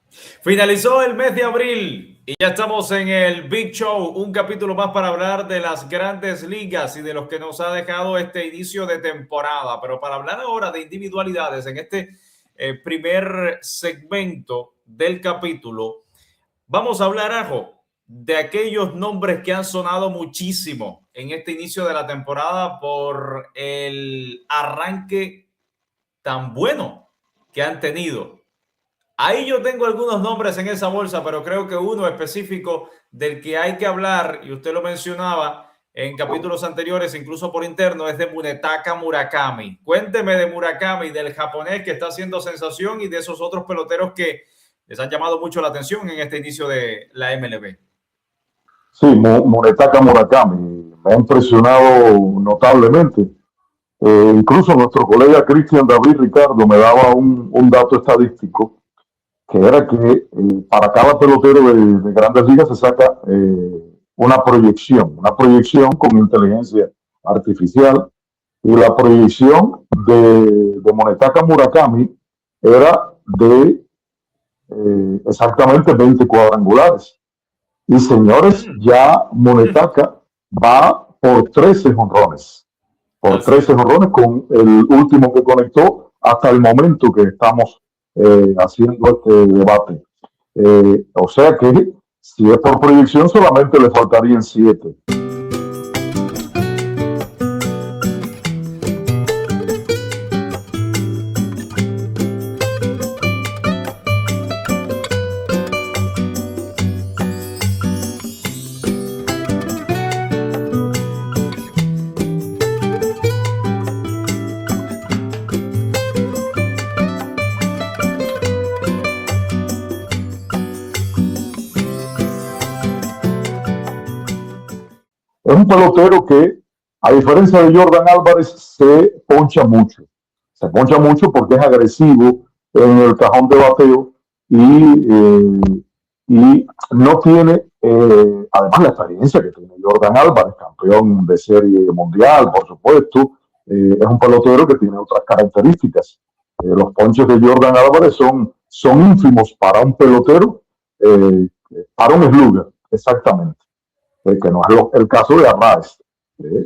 Finalizó el mes de abril y ya estamos en el Big Show, un capítulo más para hablar de las grandes ligas y de los que nos ha dejado este inicio de temporada. Pero para hablar ahora de individualidades en este primer segmento del capítulo, vamos a hablar, Ajo, de aquellos nombres que han sonado muchísimo en este inicio de la temporada por el arranque tan bueno que han tenido. Ahí yo tengo algunos nombres en esa bolsa, pero creo que uno específico del que hay que hablar, y usted lo mencionaba en capítulos anteriores, incluso por interno, es de Munetaka Murakami. Cuénteme de Murakami, del japonés que está haciendo sensación y de esos otros peloteros que les han llamado mucho la atención en este inicio de la MLB. Sí, Munetaka Murakami me ha impresionado notablemente. Incluso nuestro colega Cristian David Ricardo me daba un dato estadístico que era que para cada pelotero de grandes ligas se saca una proyección con inteligencia artificial, y la proyección de Munetaka Murakami era de exactamente 20 cuadrangulares. Y señores, ya Munetaka va por 13 jonrones. Por 13 jonrones con el último que conectó hasta el momento que estamos haciendo este debate. O sea que si es por proyección solamente le faltarían 7. Es un pelotero que, a diferencia de Jordan Álvarez, se poncha mucho. Se poncha mucho porque es agresivo en el cajón de bateo y no tiene, además, la experiencia que tiene Jordan Álvarez, campeón de serie mundial, por supuesto. Es un pelotero que tiene otras características. Los ponches de Jordan Álvarez son ínfimos para un pelotero, para un slugger, exactamente, que no es el caso de Arraez.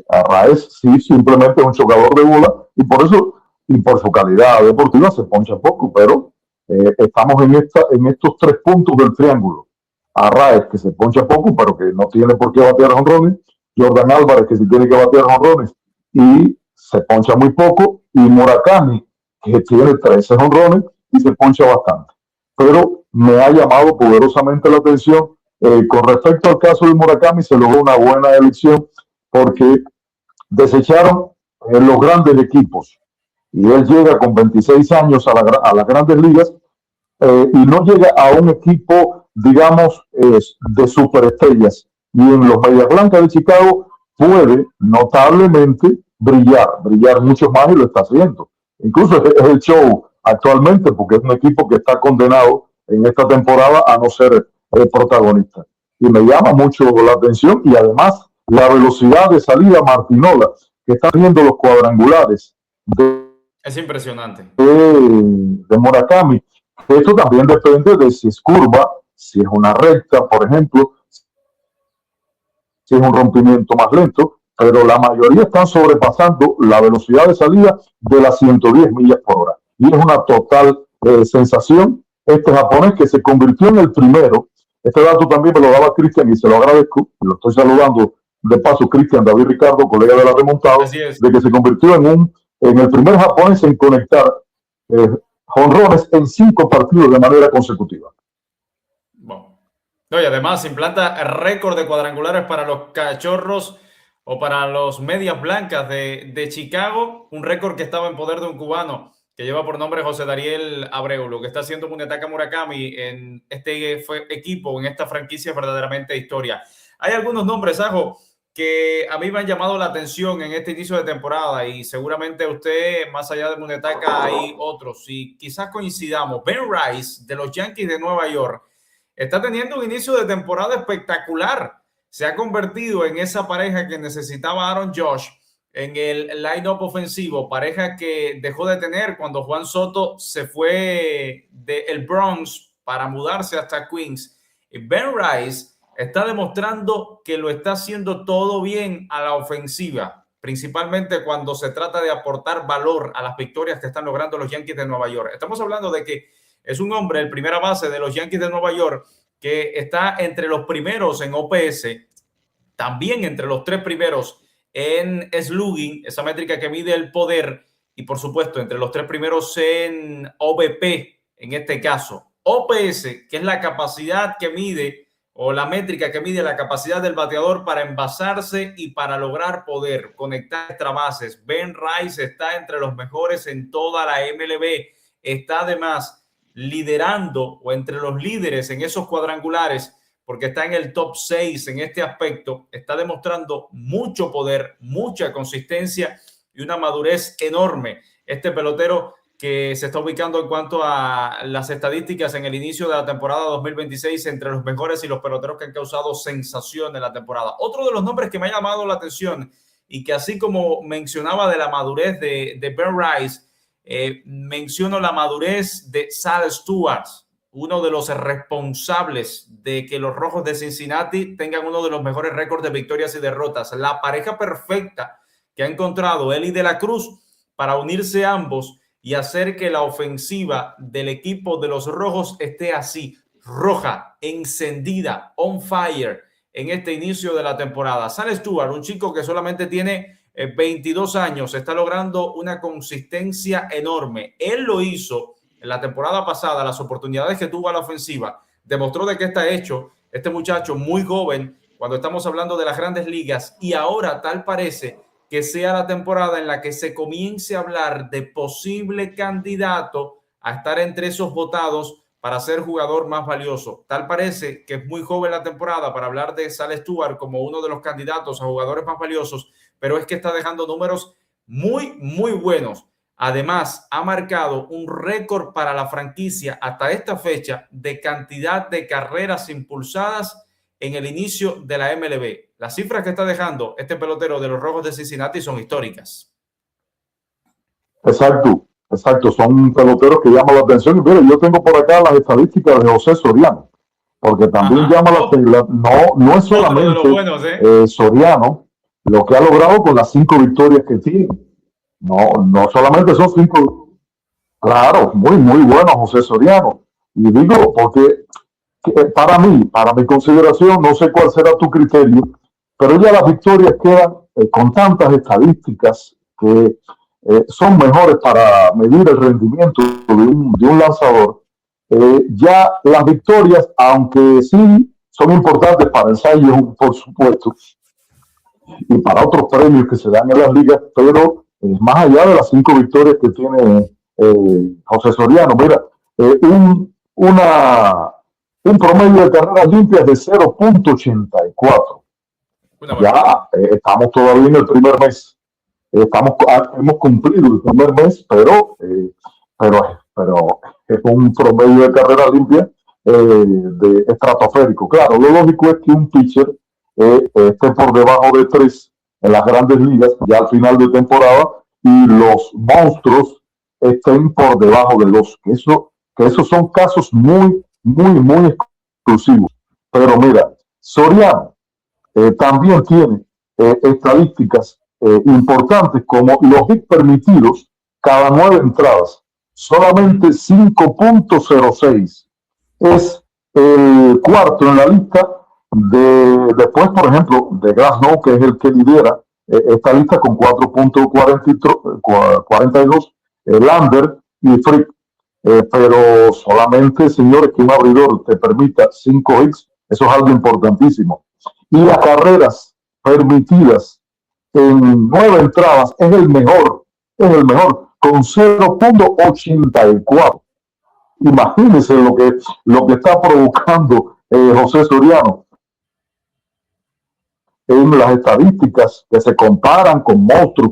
Arraez sí simplemente es un chocador de bola y por eso y por su calidad deportiva se poncha poco, pero estamos en estos 3 puntos del triángulo. Arraez, que se poncha poco, pero que no tiene por qué batear jonrones. Jordan Álvarez, que sí tiene que batear jonrones y se poncha muy poco. Y Murakami, que tiene 13 jonrones y se poncha bastante. Pero me ha llamado poderosamente la atención. Con respecto al caso de Murakami, se logró una buena elección porque desecharon los grandes equipos y él llega con 26 años a las grandes ligas, y no llega a un equipo, digamos, de superestrellas. Y en los Medias Blancas de Chicago puede notablemente brillar mucho más y lo está haciendo. Incluso es el show actualmente porque es un equipo que está condenado en esta temporada a no ser protagonista. Y me llama mucho la atención y además la velocidad de salida Martinola, que está haciendo los cuadrangulares Es impresionante. de Murakami. Esto también depende de si es curva, si es una recta, por ejemplo, si es un rompimiento más lento, pero la mayoría están sobrepasando la velocidad de salida de las 110 millas por hora. Y es una total sensación. Este japonés que se convirtió en el primero, este dato también me lo daba Cristian y se lo agradezco, y lo estoy saludando de paso, Cristian David Ricardo, colega de la remontada, de que se convirtió en el primer japonés en conectar jonrones en 5 partidos de manera consecutiva. Bueno. No, y además implanta récord de cuadrangulares para los Cachorros o para los Medias Blancas de Chicago, un récord que estaba en poder de un cubano que lleva por nombre José Dariel Abreu. Lo que está haciendo Munetaka Murakami en este equipo, en esta franquicia, es verdaderamente historia. Hay algunos nombres, Ajo, que a mí me han llamado la atención en este inicio de temporada y seguramente usted, más allá de Munetaka, hay otros y quizás coincidamos. Ben Rice, de los Yankees de Nueva York, está teniendo un inicio de temporada espectacular. Se ha convertido en esa pareja que necesitaba Aaron Josh en el line-up ofensivo, pareja que dejó de tener cuando Juan Soto se fue del Bronx para mudarse hasta Queens. Ben Rice está demostrando que lo está haciendo todo bien a la ofensiva, principalmente cuando se trata de aportar valor a las victorias que están logrando los Yankees de Nueva York. Estamos hablando de que es un hombre, el primera base de los Yankees de Nueva York, que está entre los primeros en OPS, también entre los 3 primeros en slugging, esa métrica que mide el poder, y por supuesto entre los 3 primeros en OBP, en este caso. OPS, que es la capacidad que mide, o la métrica que mide la capacidad del bateador para envasarse y para lograr poder conectar extra bases. Ben Rice está entre los mejores en toda la MLB. Está además liderando o entre los líderes en esos cuadrangulares, porque está en el top 6 en este aspecto. Está demostrando mucho poder, mucha consistencia y una madurez enorme. Este pelotero que se está ubicando en cuanto a las estadísticas en el inicio de la temporada 2026 entre los mejores y los peloteros que han causado sensación en la temporada. Otro de los nombres que me ha llamado la atención y que, así como mencionaba de la madurez de Ben Rice, menciono la madurez de Sal Stewart, uno de los responsables de que los Rojos de Cincinnati tengan uno de los mejores récords de victorias y derrotas. La pareja perfecta que ha encontrado Elly de la Cruz para unirse ambos y hacer que la ofensiva del equipo de los Rojos esté así, roja, encendida, on fire en este inicio de la temporada. Sal Stewart, un chico que solamente tiene 22 años, está logrando una consistencia enorme. Él lo hizo en la temporada pasada, las oportunidades que tuvo a la ofensiva, demostró de qué está hecho este muchacho muy joven cuando estamos hablando de las grandes ligas, y ahora tal parece que sea la temporada en la que se comience a hablar de posible candidato a estar entre esos votados para ser jugador más valioso. Tal parece que es muy joven la temporada para hablar de Sal Stewart como uno de los candidatos a jugadores más valiosos, pero es que está dejando números muy, muy buenos. Además, ha marcado un récord para la franquicia hasta esta fecha de cantidad de carreras impulsadas en el inicio de la MLB. Las cifras que está dejando este pelotero de los Rojos de Cincinnati son históricas. Exacto, exacto. Son peloteros que llaman la atención. Y mire, yo tengo por acá las estadísticas de José Soriano, porque también llama la atención. No es solamente buenos, Soriano lo que ha logrado con las 5 victorias que tiene. No solamente son 5. Claro, muy bueno José Soriano. Y digo, porque para mi consideración, no sé cuál será tu criterio, pero ya las victorias quedan con tantas estadísticas que son mejores para medir el rendimiento de un lanzador. Ya las victorias, aunque sí son importantes para ensayos, por supuesto, y para otros premios que se dan en las ligas, pero más allá de las 5 victorias que tiene José Soriano, mira, un promedio de carreras limpias de 0.84. Ya estamos todavía en el primer mes. Hemos cumplido el primer mes, pero es un promedio de carreras limpias de estratosférico. Claro, lo lógico es que un pitcher esté por debajo de 3 en las grandes ligas ya al final de temporada, y los monstruos estén por debajo de 2. Que esos son casos muy exclusivos. Pero mira, Soriano también tiene estadísticas importantes, como los hits permitidos cada 9 entradas, solamente 5.06. Es el cuarto en la lista después, por ejemplo, de Glasnow, que es el que lidera esta lista con 4.42, Lander y Frick. Pero solamente, señores, que un abridor te permita 5 hits, eso es algo importantísimo. Y las carreras permitidas en 9 entradas es el mejor, con 0.84. Imagínense lo que está provocando José Soriano en las estadísticas que se comparan con monstruos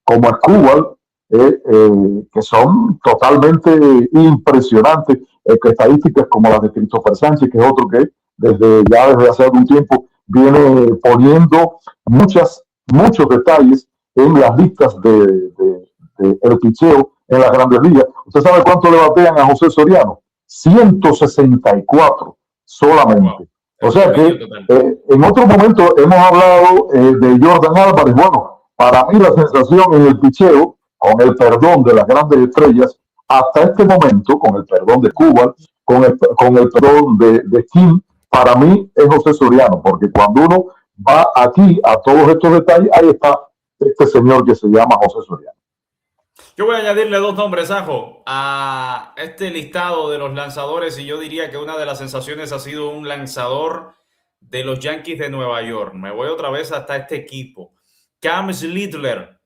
como Escobar, que son totalmente impresionantes, estadísticas como las de Christopher Sánchez, que es otro que desde hace algún tiempo viene poniendo muchos detalles en las listas de el picheo en las grandes ligas. ¿Usted sabe cuánto le batean a José Soriano? 164 solamente. Wow. O sea que en otro momento hemos hablado de Jordan Álvarez. Bueno, para mí la sensación en el picheo, con el perdón de las grandes estrellas, hasta este momento, con el perdón de Cuba, con el perdón de Kim, para mí es José Soriano, porque cuando uno va aquí a todos estos detalles, ahí está este señor que se llama José Soriano. Yo voy a añadirle dos nombres, Ajo, a este listado de los lanzadores, y yo diría que una de las sensaciones ha sido un lanzador de los Yankees de Nueva York. Me voy otra vez hasta este equipo. Cam Littler,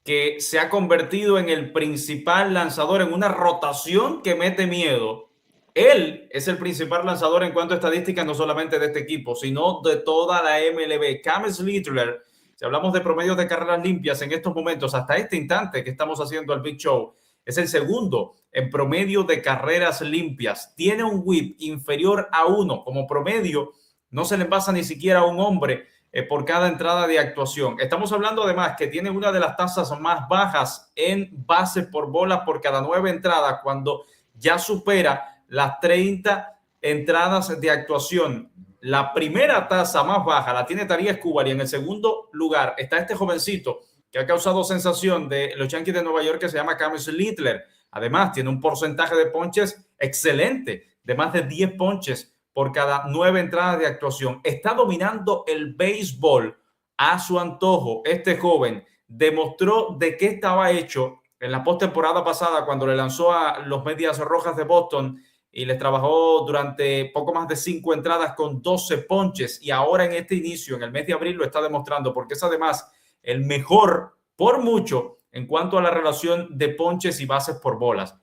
que se ha convertido en el principal lanzador en una rotación que mete miedo. Él es el principal lanzador en cuanto a estadísticas, no solamente de este equipo, sino de toda la MLB. Cam Littler, si hablamos de promedios de carreras limpias en estos momentos, hasta este instante que estamos haciendo el Big Show, es el segundo en promedio de carreras limpias. Tiene un whip inferior a 1 como promedio. No se le pasa ni siquiera a un hombre por cada entrada de actuación. Estamos hablando además que tiene una de las tasas más bajas en bases por bolas por cada 9 entradas, cuando ya supera las 30 entradas de actuación. La primera tasa más baja la tiene Tariq Skubal, y en el segundo lugar está este jovencito que ha causado sensación de los Yankees de Nueva York, que se llama Cam Littler. Además, tiene un porcentaje de ponches excelente, de más de 10 ponches por cada 9 entradas de actuación. Está dominando el béisbol a su antojo. Este joven demostró de qué estaba hecho en la postemporada pasada, cuando le lanzó a los Medias Rojas de Boston y les trabajó durante poco más de 5 entradas con 12 ponches. Y ahora en este inicio, en el mes de abril, lo está demostrando, porque es además el mejor por mucho en cuanto a la relación de ponches y bases por bolas.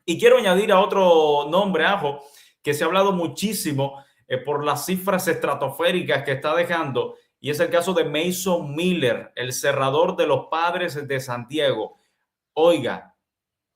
Y quiero añadir a otro nombre, Ajo, que se ha hablado muchísimo por las cifras estratosféricas que está dejando, y es el caso de Mason Miller, el cerrador de los Padres de San Diego. Oiga,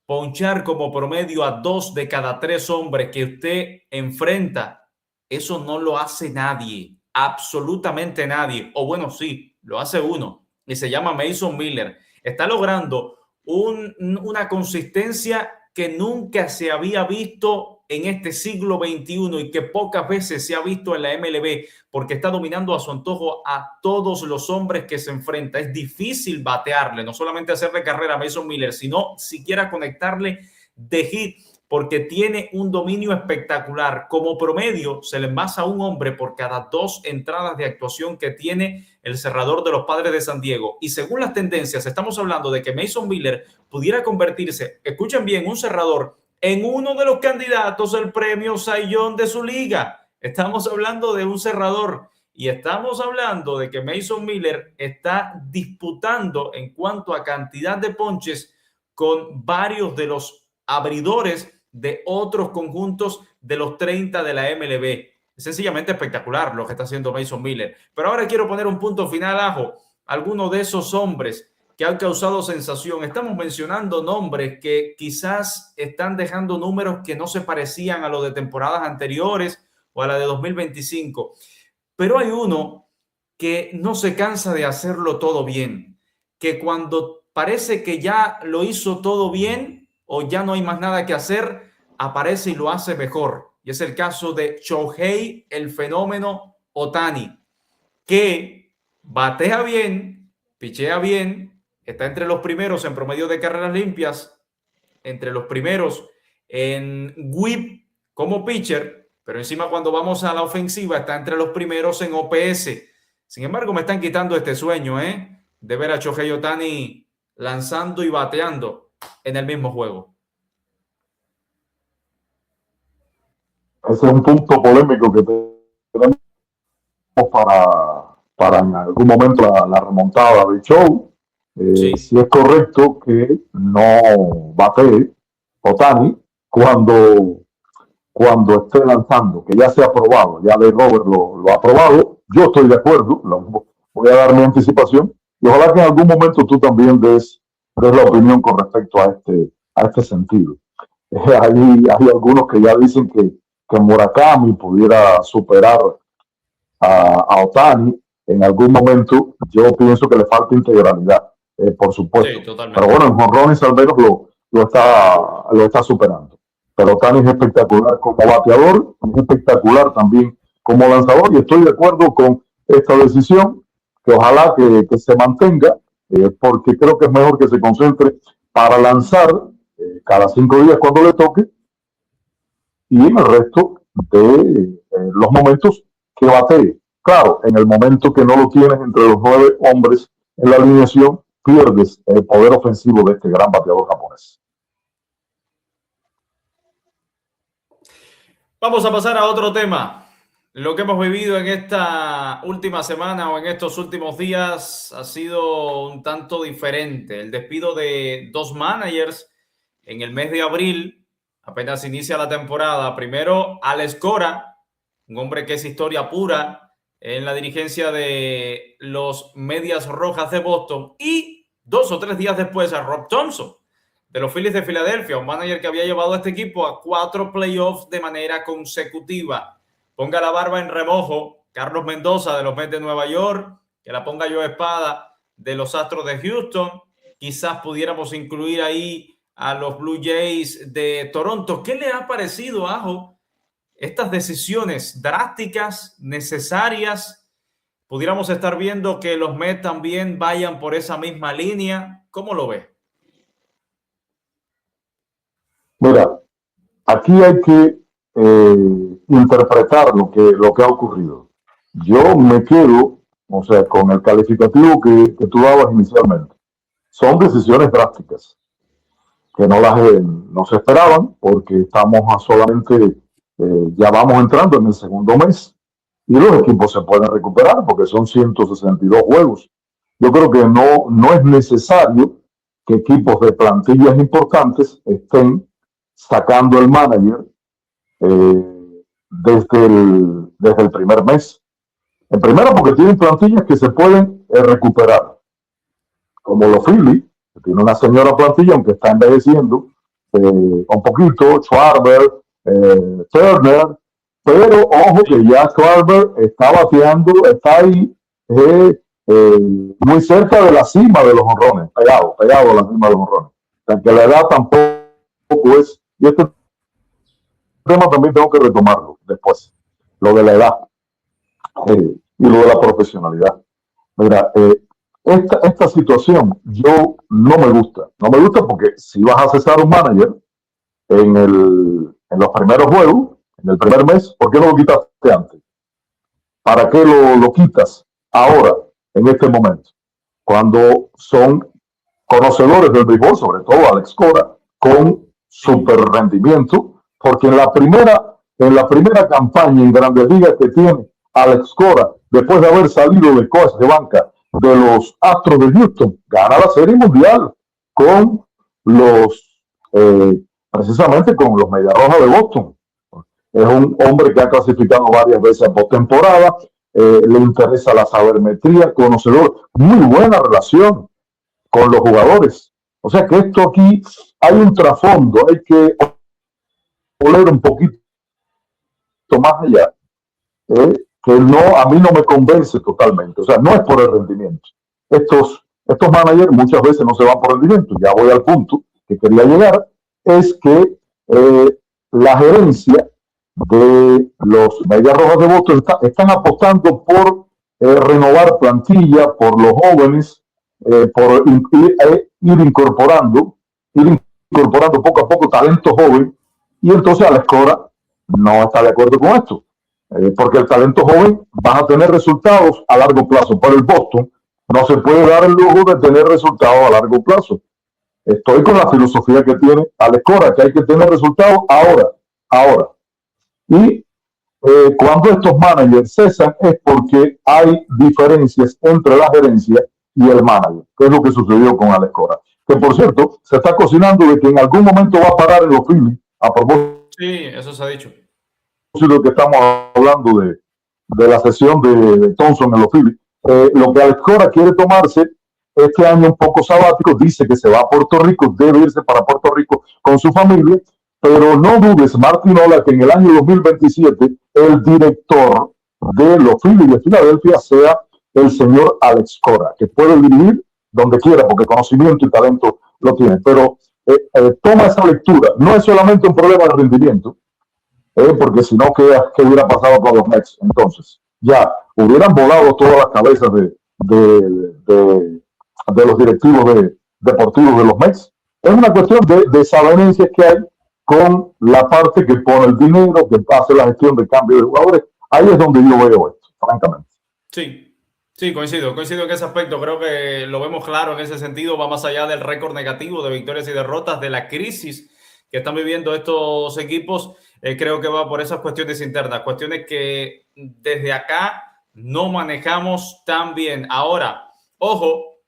ponchar como promedio a 2 de cada 3 hombres que usted enfrenta, eso no lo hace nadie, absolutamente nadie. O bueno, sí, lo hace uno, y se llama Mason Miller. Está logrando una consistencia que nunca se había visto en este siglo XXI, y que pocas veces se ha visto en la MLB, porque está dominando a su antojo a todos los hombres que se enfrenta. Es difícil batearle, no solamente hacerle carrera a Mason Miller, sino siquiera conectarle de hit, porque tiene un dominio espectacular. Como promedio, se le envasa a un hombre por cada 2 entradas de actuación que tiene el cerrador de los Padres de San Diego. Y según las tendencias, estamos hablando de que Mason Miller pudiera convertirse, escuchen bien, un cerrador en uno de los candidatos al premio Cy Young de su liga. Estamos hablando de un cerrador, y estamos hablando de que Mason Miller está disputando en cuanto a cantidad de ponches con varios de los abridores de otros conjuntos de los 30 de la MLB. Es sencillamente espectacular lo que está haciendo Mason Miller. Pero ahora quiero poner un punto final, Ajo. Algunos de esos hombres que han causado sensación. Estamos mencionando nombres que quizás están dejando números que no se parecían a los de temporadas anteriores o a la de 2025. Pero hay uno que no se cansa de hacerlo todo bien, que cuando parece que ya lo hizo todo bien o ya no hay más nada que hacer, aparece y lo hace mejor. Y es el caso de Shohei, el fenómeno Ohtani, que batea bien, pichea bien, está entre los primeros en promedio de carreras limpias, entre los primeros en whip como pitcher, pero encima cuando vamos a la ofensiva está entre los primeros en OPS. Sin embargo, me están quitando este sueño, de ver a Shohei Ohtani lanzando y bateando en el mismo juego. Ese es un punto polémico que tenemos para en algún momento la remontada del show. Sí. Si es correcto que no batee Ohtani cuando esté lanzando, que ya se ha aprobado, ya de Robert lo ha aprobado. Yo estoy de acuerdo, voy a dar mi anticipación, y ojalá que en algún momento tú también des la opinión con respecto a este sentido. Hay algunos que ya dicen que Murakami pudiera superar a Ohtani en algún momento. Yo pienso que le falta integralidad, por supuesto. Sí, pero bueno, en jonrones al menos lo está superando. pero Ohtani es espectacular como bateador, es espectacular también como lanzador, y estoy de acuerdo con esta decisión, que ojalá que se mantenga, porque creo que es mejor que se concentre para lanzar cada 5 días cuando le toque, y en el resto de los momentos que batee. Claro, en el momento que no lo tienes entre los 9 hombres en la alineación, pierdes el poder ofensivo de este gran bateador japonés. Vamos a pasar a otro tema. Lo que hemos vivido en esta última semana o en estos últimos días ha sido un tanto diferente. El despido de 2 managers en el mes de abril, apenas inicia la temporada. Primero, Alex Cora, un hombre que es historia pura en la dirigencia de los Medias Rojas de Boston. Y 2 o 3 días después a Rob Thomson, de los Phillies de Filadelfia, un manager que había llevado a este equipo a 4 playoffs de manera consecutiva. Ponga la barba en remojo Carlos Mendoza de los Mets de Nueva York, que la ponga Joe Espada de los Astros de Houston. Quizás pudiéramos incluir ahí a los Blue Jays de Toronto. ¿Qué le ha parecido, Ajo, estas decisiones drásticas, necesarias? ¿Pudiéramos estar viendo que los Mets también vayan por esa misma línea? ¿Cómo lo ve? Mira, aquí hay que interpretar lo que ha ocurrido. Yo me quedo, o sea, con el calificativo que tú dabas inicialmente. Son decisiones drásticas que no se esperaban, porque estamos a solamente, ya vamos entrando en el segundo mes y los equipos se pueden recuperar porque son 162 juegos. Yo creo que no es necesario que equipos de plantillas importantes estén sacando el manager desde el primer mes. En primera, porque tienen plantillas que se pueden recuperar, como los Phillies, que tiene una señora plantilla, aunque está envejeciendo un poquito, Schwarber, Turner, pero ojo que ya Schwarber está bateando, está ahí muy cerca de la cima de los jonrones, pegado a la cima de los jonrones. O sea, que la edad tampoco es, y este tema también tengo que retomarlo después, lo de la edad y lo de la profesionalidad. Mira, esta situación yo no me gusta porque si vas a cesar un manager en los primeros juegos, en el primer mes, ¿por qué no lo quitaste antes? ¿Para qué lo quitas ahora, en este momento? Cuando son conocedores del béisbol, sobre todo Alex Cora, con super rendimiento, porque en la primera campaña en Grandes Ligas que tiene Alex Cora, después de haber salido de coach de banca de los Astros de Houston, gana la Serie Mundial con precisamente con los Medias Rojas de Boston. Es un hombre que ha clasificado varias veces a postemporada, le interesa la sabermetría, conocedor, muy buena relación con los jugadores. O sea que esto aquí hay un trasfondo, hay que oler un poquito más allá, que a mí no me convence totalmente. O sea, no es por el rendimiento. Estos managers muchas veces no se van por rendimiento. Ya voy al punto que quería llegar, es que la gerencia de los Medias Rojas de Boston están apostando por renovar plantilla, por los jóvenes, por ir incorporando poco a poco talento joven, y entonces Alex Cora no está de acuerdo con esto, porque el talento joven va a tener resultados a largo plazo, pero el Boston no se puede dar el lujo de tener resultados a largo plazo. Estoy con la filosofía que tiene Alex Cora, que hay que tener resultados ahora. Y cuando estos managers cesan es porque hay diferencias entre la gerencia y el manager, que es lo que sucedió con Alex Cora. Que por cierto, se está cocinando de que en algún momento va a parar en los Phillies, a propósito. Sí, eso se ha dicho. De que estamos hablando de la sesión de Thomson en los Phillies. Lo que Alex Cora quiere tomarse este año un poco sabático, dice que se va a Puerto Rico, debe irse para Puerto Rico con su familia, pero no dudes, Martinola, que en el año 2027 el director de los Phillies de Filadelfia sea el señor Alex Cora, que puede dirigir donde quiera, porque conocimiento y talento lo tiene. Pero toma esa lectura. No es solamente un problema de rendimiento, porque si no, ¿qué hubiera pasado con los Mets? Entonces, ya hubieran volado todas las cabezas de los directivos deportivos de los Mets. Es una cuestión de desavenencias que hay con la parte que pone el dinero, que hace la gestión de cambio de jugadores. Ahí es donde yo veo esto, francamente. Sí, coincido en ese aspecto. Creo que lo vemos claro en ese sentido. Va más allá del récord negativo de victorias y derrotas, de la crisis que están viviendo estos equipos. Creo que va por esas cuestiones internas, cuestiones que desde acá no manejamos tan bien. Ahora, ojo,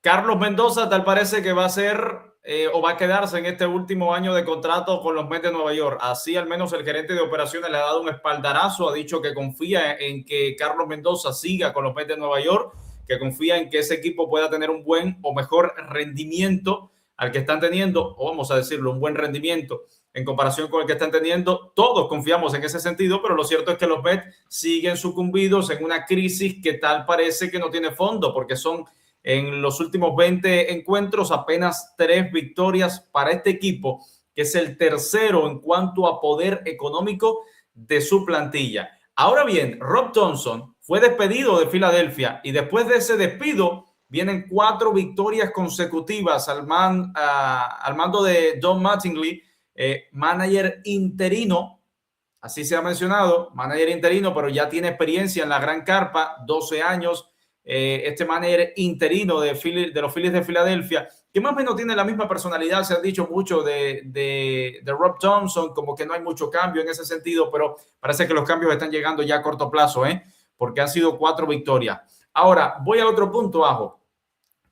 Carlos Mendoza tal parece que va a ser o va a quedarse en este último año de contrato con los Mets de Nueva York. Así al menos el gerente de operaciones le ha dado un espaldarazo, ha dicho que confía en que Carlos Mendoza siga con los Mets de Nueva York, que confía en que ese equipo pueda tener un buen o mejor rendimiento al que están teniendo, o vamos a decirlo, un buen rendimiento en comparación con el que están teniendo. Todos confiamos en ese sentido, pero lo cierto es que los Mets siguen sucumbidos en una crisis que tal parece que no tiene fondo, porque son en los últimos 20 encuentros apenas 3 victorias para este equipo, que es el tercero en cuanto a poder económico de su plantilla. Ahora bien, Rob Thomson fue despedido de Filadelfia y después de ese despido vienen 4 victorias consecutivas al mando de Don Mattingly, manager interino, así se ha mencionado, manager interino, pero ya tiene experiencia en la gran carpa, 12 años, este manager interino de los Phillies de Filadelfia, que más o menos tiene la misma personalidad. Se ha dicho mucho de Rob Thomson, como que no hay mucho cambio en ese sentido, pero parece que los cambios están llegando ya a corto plazo, porque han sido 4 victorias. Ahora, voy al otro punto, Ajo.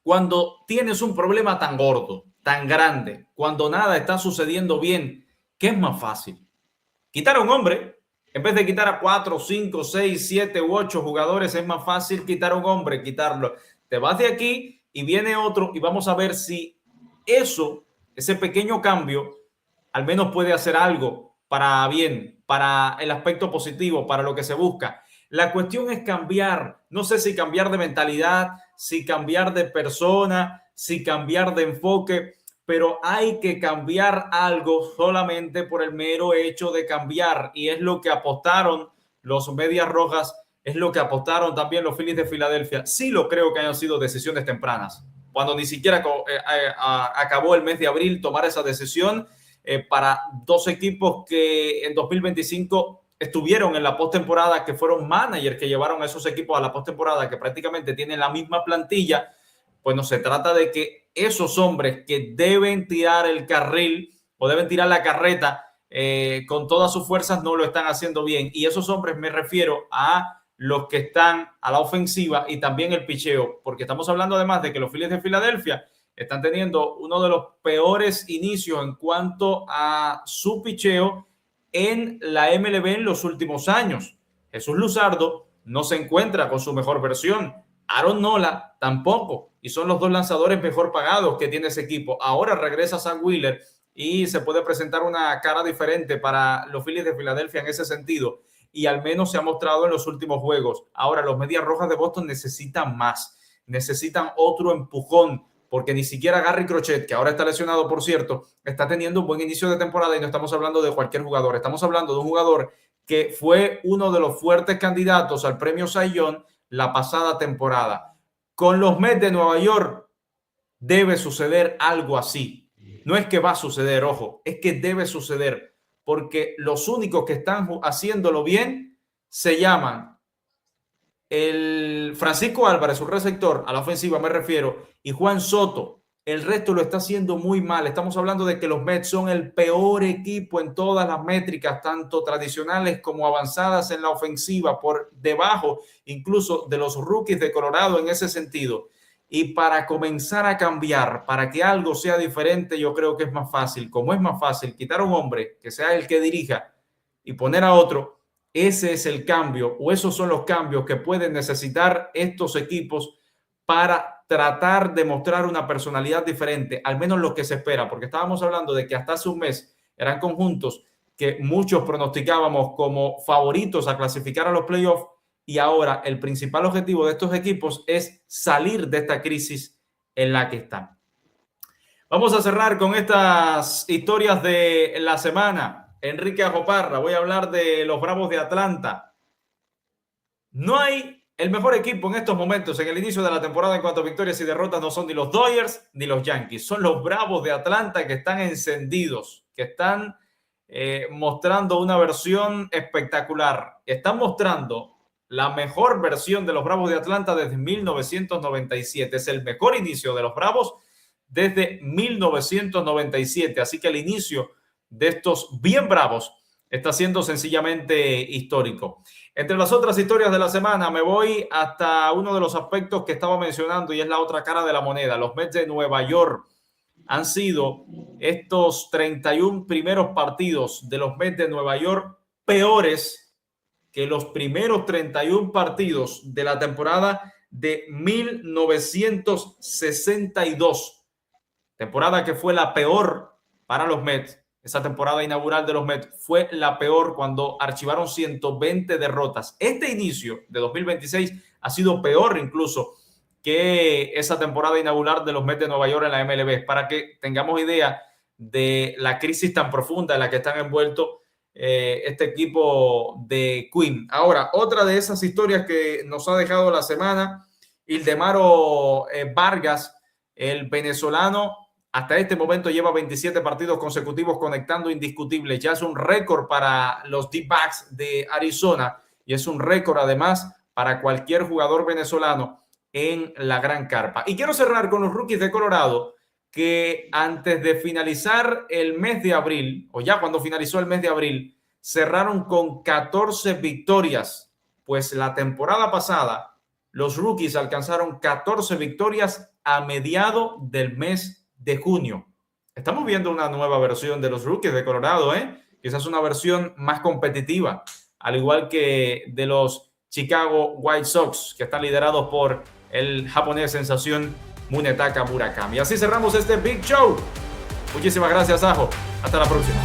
Cuando tienes un problema tan gordo, tan grande, cuando nada está sucediendo bien, ¿qué es más fácil? Quitar a un hombre. En vez de quitar a 4, 5, 6, 7 u 8 jugadores, es más fácil quitar a un hombre, quitarlo. Te vas de aquí y viene otro y vamos a ver si ese pequeño cambio, al menos puede hacer algo para bien, para el aspecto positivo, para lo que se busca. La cuestión es cambiar. No sé si cambiar de mentalidad, si cambiar de persona, si cambiar de enfoque, pero hay que cambiar algo solamente por el mero hecho de cambiar, y es lo que apostaron los Medias Rojas, es lo que apostaron también los Phillies de Filadelfia. Sí lo creo que hayan sido decisiones tempranas, cuando ni siquiera acabó el mes de abril, tomar esa decisión para 2 equipos que en 2025 estuvieron en la postemporada, que fueron managers que llevaron a esos equipos a la postemporada, que prácticamente tienen la misma plantilla. Pues no se trata de que esos hombres que deben tirar el carril o deben tirar la carreta con todas sus fuerzas no lo están haciendo bien. Y esos hombres me refiero a los que están a la ofensiva y también el picheo, porque estamos hablando además de que los Phillies de Filadelfia están teniendo uno de los peores inicios en cuanto a su picheo en la MLB en los últimos años. Jesús Luzardo no se encuentra con su mejor versión. Aaron Nola tampoco, y son los 2 lanzadores mejor pagados que tiene ese equipo. Ahora regresa Sam Wheeler y se puede presentar una cara diferente para los Phillies de Filadelfia en ese sentido, y al menos se ha mostrado en los últimos juegos. Ahora los Medias Rojas de Boston necesitan más, necesitan otro empujón, porque ni siquiera Garry Crochet, que ahora está lesionado, por cierto, está teniendo un buen inicio de temporada, y no estamos hablando de cualquier jugador, estamos hablando de un jugador que fue uno de los fuertes candidatos al premio Cy Young la pasada temporada. Con los Mets de Nueva York debe suceder algo así. No es que va a suceder, ojo, es que debe suceder, porque los únicos que están haciéndolo bien se llaman el Francisco Álvarez, un receptor a la ofensiva me refiero, y Juan Soto. El resto lo está haciendo muy mal. Estamos hablando de que los Mets son el peor equipo en todas las métricas, tanto tradicionales como avanzadas en la ofensiva, por debajo incluso de los rookies de Colorado en ese sentido. Y para comenzar a cambiar, para que algo sea diferente, yo creo que es más fácil. Como es más fácil quitar a un hombre que sea el que dirija y poner a otro, ese es el cambio, o esos son los cambios que pueden necesitar estos equipos para tratar de mostrar una personalidad diferente, al menos lo que se espera, porque estábamos hablando de que hasta hace un mes eran conjuntos que muchos pronosticábamos como favoritos a clasificar a los playoffs, y ahora el principal objetivo de estos equipos es salir de esta crisis en la que están. Vamos a cerrar con estas historias de la semana. Enrique Ajoparra, voy a hablar de los Bravos de Atlanta. No hay el mejor equipo en estos momentos, en el inicio de la temporada, en cuanto a victorias y derrotas, no son ni los Dodgers ni los Yankees. Son los Bravos de Atlanta que están encendidos, que están mostrando una versión espectacular. Están mostrando la mejor versión de los Bravos de Atlanta desde 1997. Es el mejor inicio de los Bravos desde 1997. Así que el inicio de estos bien Bravos está siendo sencillamente histórico. Entre las otras historias de la semana, me voy hasta uno de los aspectos que estaba mencionando y es la otra cara de la moneda. Los Mets de Nueva York han sido estos 31 primeros partidos de los Mets de Nueva York peores que los primeros 31 partidos de la temporada de 1962. Temporada que fue la peor para los Mets. Esa temporada inaugural de los Mets fue la peor cuando archivaron 120 derrotas. Este inicio de 2026 ha sido peor incluso que esa temporada inaugural de los Mets de Nueva York en la MLB, para que tengamos idea de la crisis tan profunda en la que están envueltos este equipo de Queen. Ahora, otra de esas historias que nos ha dejado la semana, Ildemaro Vargas, el venezolano, hasta este momento lleva 27 partidos consecutivos conectando indiscutibles. Ya es un récord para los D-backs de Arizona y es un récord además para cualquier jugador venezolano en la gran carpa. Y quiero cerrar con los rookies de Colorado, que antes de finalizar el mes de abril, o ya cuando finalizó el mes de abril, cerraron con 14 victorias. Pues la temporada pasada, los rookies alcanzaron 14 victorias a mediado del mes de junio. Estamos viendo una nueva versión de los rookies de Colorado, quizás una versión más competitiva, al igual que de los Chicago White Sox, que están liderados por el japonés sensación Munetaka Murakami. Así cerramos este Big Show. Muchísimas gracias, Ajo. Hasta la próxima.